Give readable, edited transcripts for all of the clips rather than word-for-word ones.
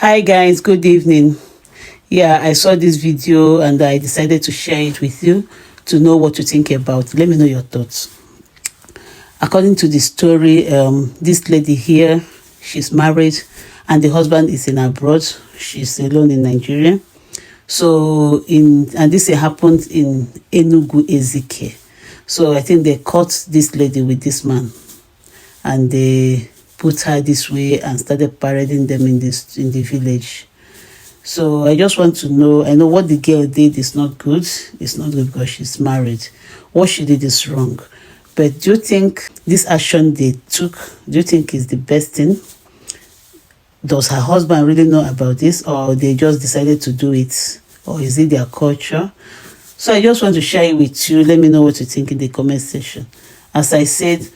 Hi guys, good evening. Yeah, I saw this video and I decided to share it with you to know what you think about. Let me know your thoughts. According to the story, this lady here, she's married and the husband is in abroad. She's alone in Nigeria. So and this happened in Enugu Ezike. So I think they caught this lady with this man and they put her this way and started parading them in the village. So I just want to know, I know what the girl did is not good. It's not good because she's married. What she did is wrong. But do you think this action they took, do you think is the best thing? Does her husband really know about this, or they just decided to do it? Or is it their culture? So I just want to share it with you. Let me know what you think in the comment section. As I said,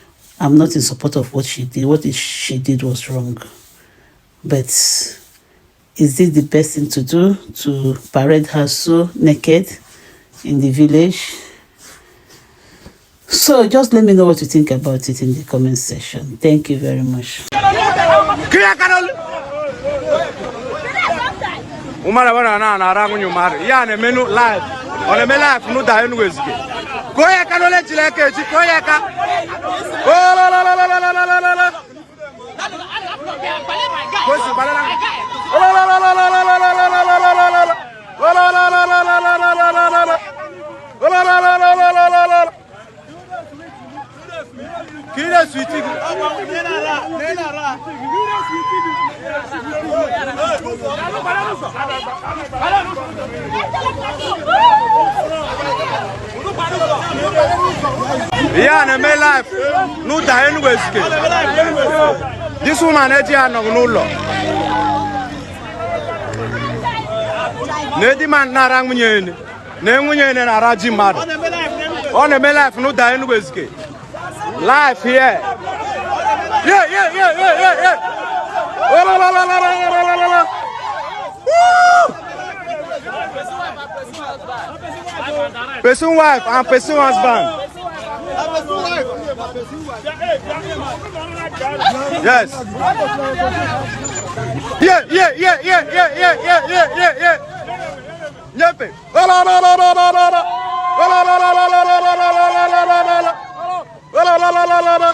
I'm not in support of what she did. What she did was wrong. But is this the best thing to do, to parade her so naked in the village? So just let me know what you think about it in the comment section. Thank you very much. Yeah, my life. No dying with this woman, no law. Nedi man narang munyen, nemunyen and araji mad. On a life, no dying with life here. Yeah. Person wife and person husband. Yes. Yeah. Yepe. La.